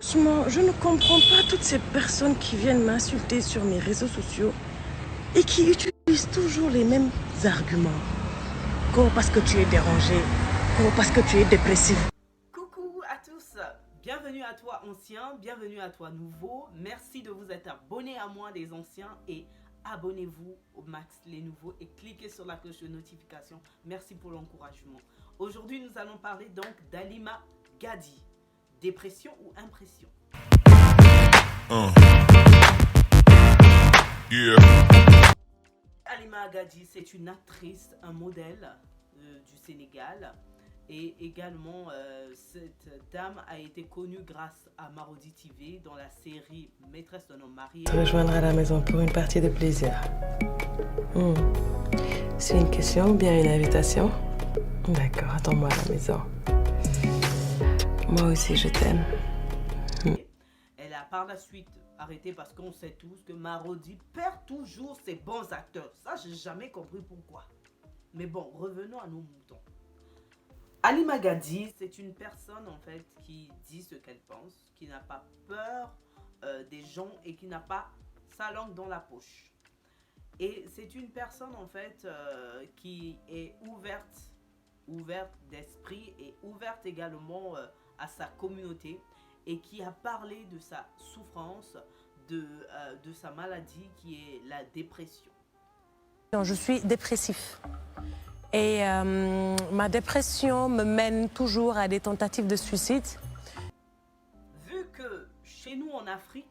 Franchement, je ne comprends pas toutes ces personnes qui viennent m'insulter sur mes réseaux sociaux et qui utilisent toujours les mêmes arguments. Parce que tu es dérangé, parce que tu es dépressif. Coucou à tous, bienvenue à toi ancien, bienvenue à toi nouveau. Merci de vous être abonné à moi les anciens et abonnez-vous au max les nouveaux et cliquez sur la cloche de notification. Merci pour l'encouragement. Aujourd'hui nous allons parler donc d'Halima Gadi. Dépression ou impression? Yeah. Halima Gadi, c'est une actrice, un modèle du Sénégal. Et également, cette dame a été connue grâce à Marodi TV dans la série Maîtresse d'un homme marié. Te rejoindre à la maison pour une partie de plaisir. C'est une question ou bien une invitation? D'accord, attends-moi à la maison. Moi aussi, je t'aime. Elle a par la suite arrêté parce qu'on sait tous que Marodi perd toujours ses bons acteurs. Ça, j'ai jamais compris pourquoi. Mais bon, revenons à nos moutons. Halima Gadi, c'est une personne en fait qui dit ce qu'elle pense, qui n'a pas peur des gens et qui n'a pas sa langue dans la poche. Et c'est une personne en fait qui est ouverte d'esprit et ouverte également à sa communauté et qui a parlé de sa souffrance, de sa maladie qui est la dépression. Je suis dépressif. Et ma dépression me mène toujours à des tentatives de suicide. Vu que chez nous en Afrique,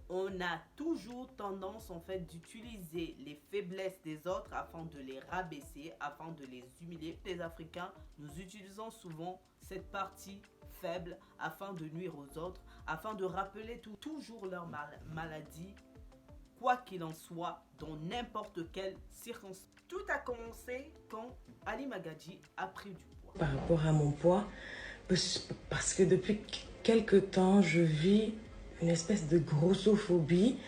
on a toujours tendance en fait d'utiliser les faiblesses des autres afin de les rabaisser, afin de les humilier. Les Africains, nous utilisons souvent cette partie faible afin de nuire aux autres, afin de rappeler toujours leur maladie, quoi qu'il en soit, dans n'importe quelle circonstance. Tout a commencé quand Halima Gadi a pris du poids. Par rapport à mon poids, parce que depuis quelque temps, je vis une espèce de grossophobie,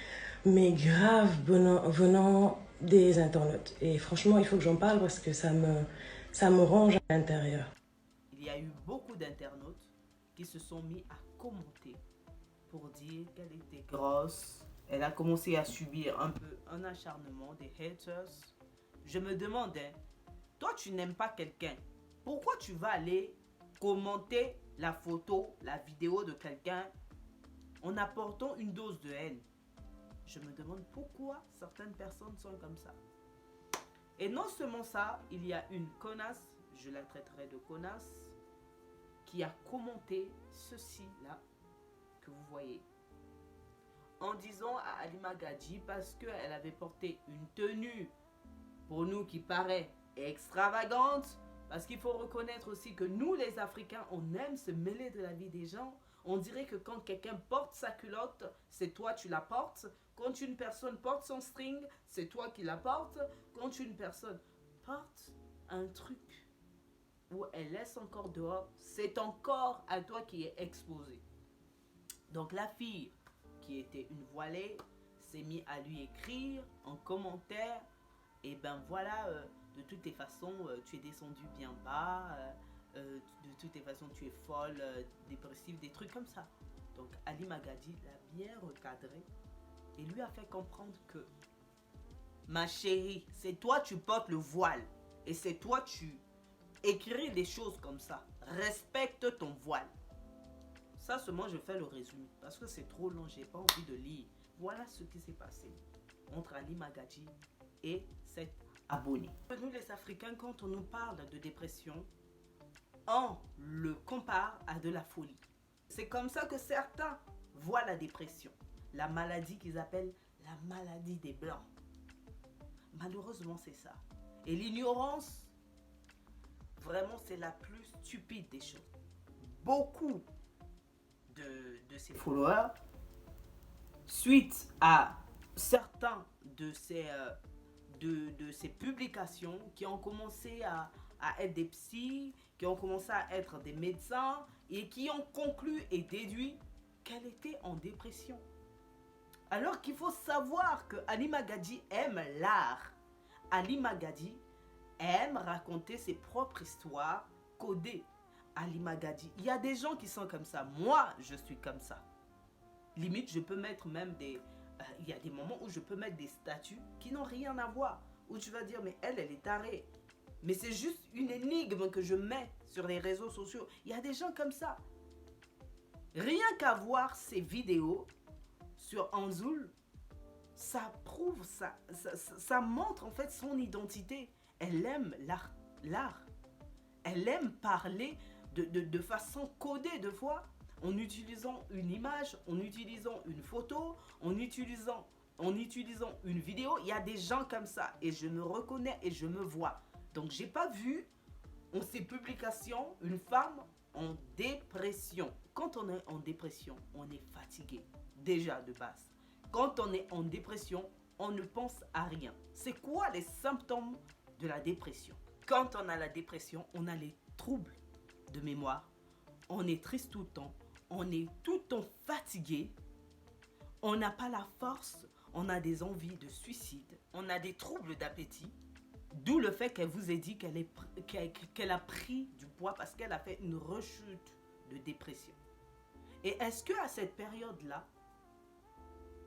mais grave venant des internautes. Et franchement, il faut que j'en parle parce que ça me ronge à l'intérieur. Il y a eu beaucoup d'internautes qui se sont mis à commenter pour dire qu'elle était grosse. Elle a commencé à subir un peu un acharnement des haters. Je me demandais, toi tu n'aimes pas quelqu'un, pourquoi tu vas aller commenter la photo, la vidéo de quelqu'un en apportant une dose de haine? Je me demande pourquoi certaines personnes sont comme ça. Et non seulement ça, il y a une connasse, je la traiterai de connasse, qui a commenté ceci là que vous voyez. En disant à Halima Gadi, parce qu'elle avait porté une tenue pour nous qui paraît extravagante, parce qu'il faut reconnaître aussi que nous les Africains, on aime se mêler de la vie des gens. On dirait que quand quelqu'un porte sa culotte, c'est toi tu la portes. Quand une personne porte son string, c'est toi qui la portes. Quand une personne porte un truc où elle laisse encore dehors, c'est encore à toi qui est exposé. Donc la fille qui était une voilée s'est mise à lui écrire en commentaire, et ben voilà, de toutes les façons tu es descendu bien bas, de toutes les façons tu es folle, dépressive, des trucs comme ça. Donc Halima Gadi l'a bien recadré et lui a fait comprendre que ma chérie, c'est toi tu portes le voile et c'est toi tu écris des choses comme ça. Respecte ton voile. Ça seulement je fais le résumé parce que c'est trop long, j'ai pas envie de lire. Voilà ce qui s'est passé entre Halima Gadi et cette abonnée. Nous les Africains, quand on nous parle de dépression, on le compare à de la folie. C'est comme ça que certains voient la dépression, la maladie qu'ils appellent la maladie des blancs. Malheureusement c'est ça. Et l'ignorance, vraiment c'est la plus stupide des choses. Beaucoup de ses followers, suite à certains de ces publications qui ont commencé à être des psys, qui ont commencé à être des médecins et qui ont conclu et déduit qu'elle était en dépression. Alors qu'il faut savoir que Halima Gadi aime l'art. Halima Gadi aime raconter ses propres histoires codées. Halima Gadji. Il y a des gens qui sont comme ça. Moi, je suis comme ça. Limite, je peux mettre même des... il y a des moments où je peux mettre des statuts qui n'ont rien à voir. Où tu vas dire, mais elle est tarée. Mais c'est juste une énigme que je mets sur les réseaux sociaux. Il y a des gens comme ça. Rien qu'à voir ces vidéos sur Anzoul, ça prouve, ça montre en fait son identité. Elle aime l'art. Elle aime parler de façon codée de fois, en utilisant une image, en utilisant une photo, en utilisant une vidéo. Il y a des gens comme ça et je me reconnais et je me vois. Donc j'ai pas vu en ces publications une femme en dépression. Quand on est en dépression, on est fatigué déjà de base. Quand on est en dépression, on ne pense à rien. C'est quoi les symptômes de la dépression? Quand on a la dépression, on a les troubles de mémoire. On est triste tout le temps. On est tout le temps fatigué. On n'a pas la force. On a des envies de suicide. On a des troubles d'appétit. D'où le fait qu'elle vous ait dit qu'elle a pris du poids parce qu'elle a fait une rechute de dépression. Et est-ce qu'à cette période-là,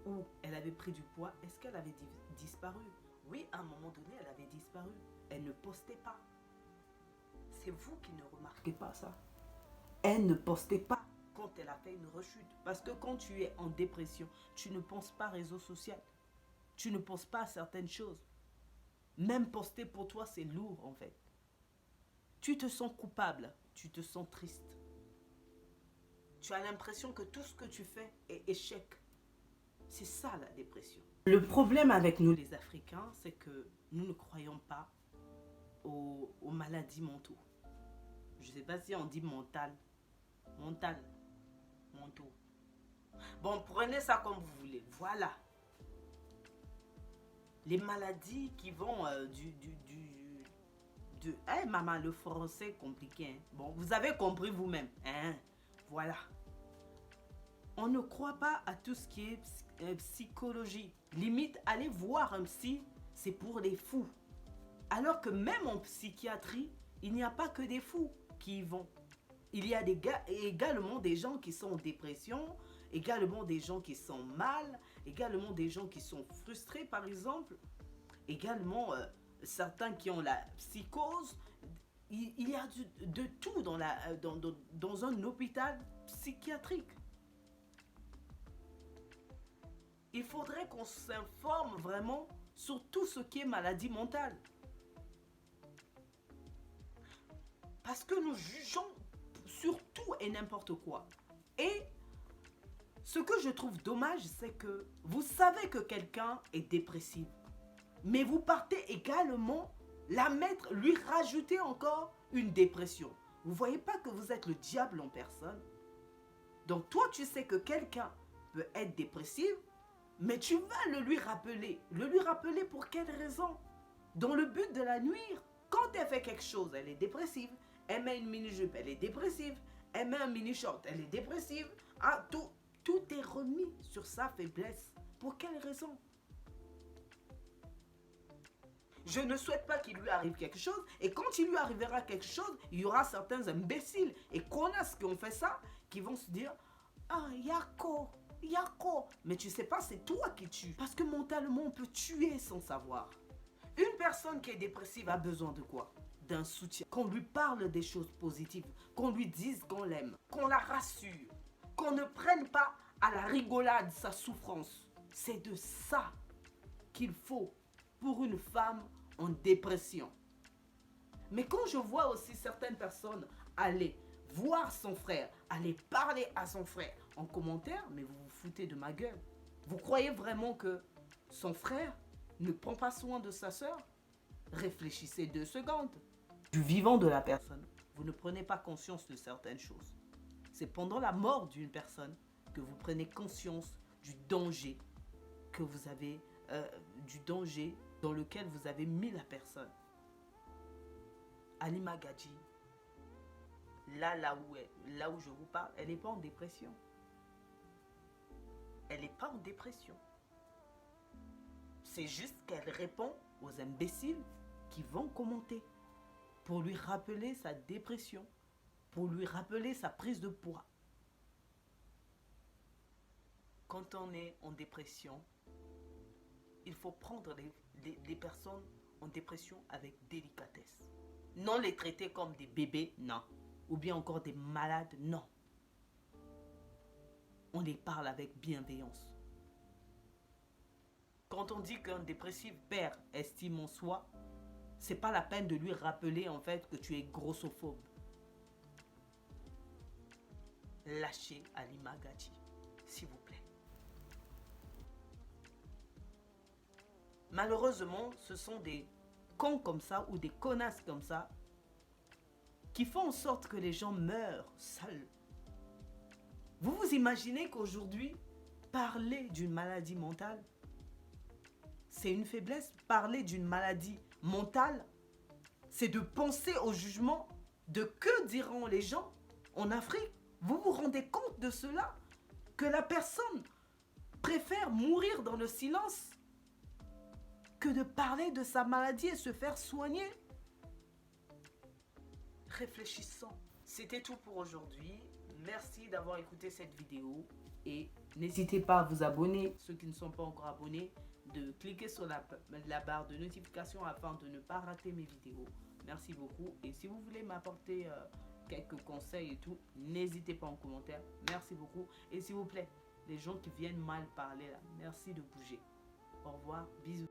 où elle avait pris du poids, est-ce qu'elle avait disparu? Oui, à un moment donné, elle avait disparu. Elle ne postait pas. C'est vous qui ne remarquez pas ça. Elle ne postait pas quand elle a fait une rechute. Parce que quand tu es en dépression, tu ne penses pas réseau social. Tu ne penses pas à certaines choses. Même poster pour toi, c'est lourd en fait. Tu te sens coupable, tu te sens triste. Tu as l'impression que tout ce que tu fais est échec. C'est ça la dépression. Le problème avec nous les Africains, c'est que nous ne croyons pas aux maladies mentaux. Je ne sais pas si on dit mental. Mental. Mentaux. Bon, prenez ça comme vous voulez. Voilà. Les maladies qui vont hey, maman, le français compliqué. Hein? Bon, vous avez compris vous-même. Hein? Voilà. On ne croit pas à tout ce qui est psychologie. Limite, aller voir un psy, c'est pour les fous. Alors que même en psychiatrie, il n'y a pas que des fous qui y vont. Il y a également des gens qui sont en dépression, également des gens qui sont mal, également des gens qui sont frustrés par exemple, également certains qui ont la psychose. Il y a de tout dans un hôpital psychiatrique. Il faudrait qu'on s'informe vraiment sur tout ce qui est maladie mentale. Parce que nous jugeons sur tout et n'importe quoi. Et ce que je trouve dommage, c'est que vous savez que quelqu'un est dépressif. Mais vous partez également lui rajouter encore une dépression. Vous ne voyez pas que vous êtes le diable en personne? Donc toi, tu sais que quelqu'un peut être dépressif, mais tu vas le lui rappeler. Le lui rappeler pour quelle raison? Dans le but de la nuire. Quand elle fait quelque chose, elle est dépressive. Elle met une mini-jupe, elle est dépressive. Elle met un mini-short, elle est dépressive. Ah, tout est remis sur sa faiblesse. Pour quelle raison? Je ne souhaite pas qu'il lui arrive quelque chose. Et quand il lui arrivera quelque chose, il y aura certains imbéciles et connasses qui ont fait ça, qui vont se dire « Ah, Yako, Yako ». Mais tu sais pas, c'est toi qui tues. Parce que mentalement, on peut tuer sans savoir. Une personne qui est dépressive a besoin de quoi? D'un soutien. Qu'on lui parle des choses positives. Qu'on lui dise qu'on l'aime. Qu'on la rassure. Qu'on ne prenne pas à la rigolade sa souffrance. C'est de ça qu'il faut pour une femme en dépression. Mais quand je vois aussi certaines personnes aller voir son frère, aller parler à son frère en commentaire, mais vous vous foutez de ma gueule. Vous croyez vraiment que son frère ne prend pas soin de sa sœur? Réfléchissez 2 secondes. Du vivant de la personne, vous ne prenez pas conscience de certaines choses. C'est pendant la mort d'une personne que vous prenez conscience du danger que vous avez, du danger dans lequel vous avez mis la personne. Halima Gadji, là où je vous parle, elle n'est pas en dépression. Elle n'est pas en dépression. C'est juste qu'elle répond aux imbéciles qui vont commenter pour lui rappeler sa dépression. pour lui rappeler sa prise de poids. Quand on est en dépression, il faut prendre les personnes en dépression avec délicatesse. Non les traiter comme des bébés, non. Ou bien encore des malades, non. On les parle avec bienveillance. Quand on dit qu'un dépressif perd estime en soi, c'est pas la peine de lui rappeler en fait que tu es grossophobe. Lâchez Ali Magati, s'il vous plaît. Malheureusement, ce sont des cons comme ça ou des connasses comme ça qui font en sorte que les gens meurent seuls. Vous vous imaginez qu'aujourd'hui, parler d'une maladie mentale, c'est une faiblesse? Parler d'une maladie mentale, c'est de penser au jugement de que diront les gens en Afrique. Vous vous rendez compte de cela? Que la personne préfère mourir dans le silence que de parler de sa maladie et se faire soigner. Réfléchissons. C'était tout pour aujourd'hui. Merci d'avoir écouté cette vidéo et n'hésitez pas à vous abonner, ceux qui ne sont pas encore abonnés, de cliquer sur la barre de notification afin de ne pas rater mes vidéos. Merci beaucoup et si vous voulez m'apporter quelques conseils et tout, n'hésitez pas en commentaire. Merci beaucoup et s'il vous plaît, les gens qui viennent mal parler là, merci de bouger. Au revoir, bisous.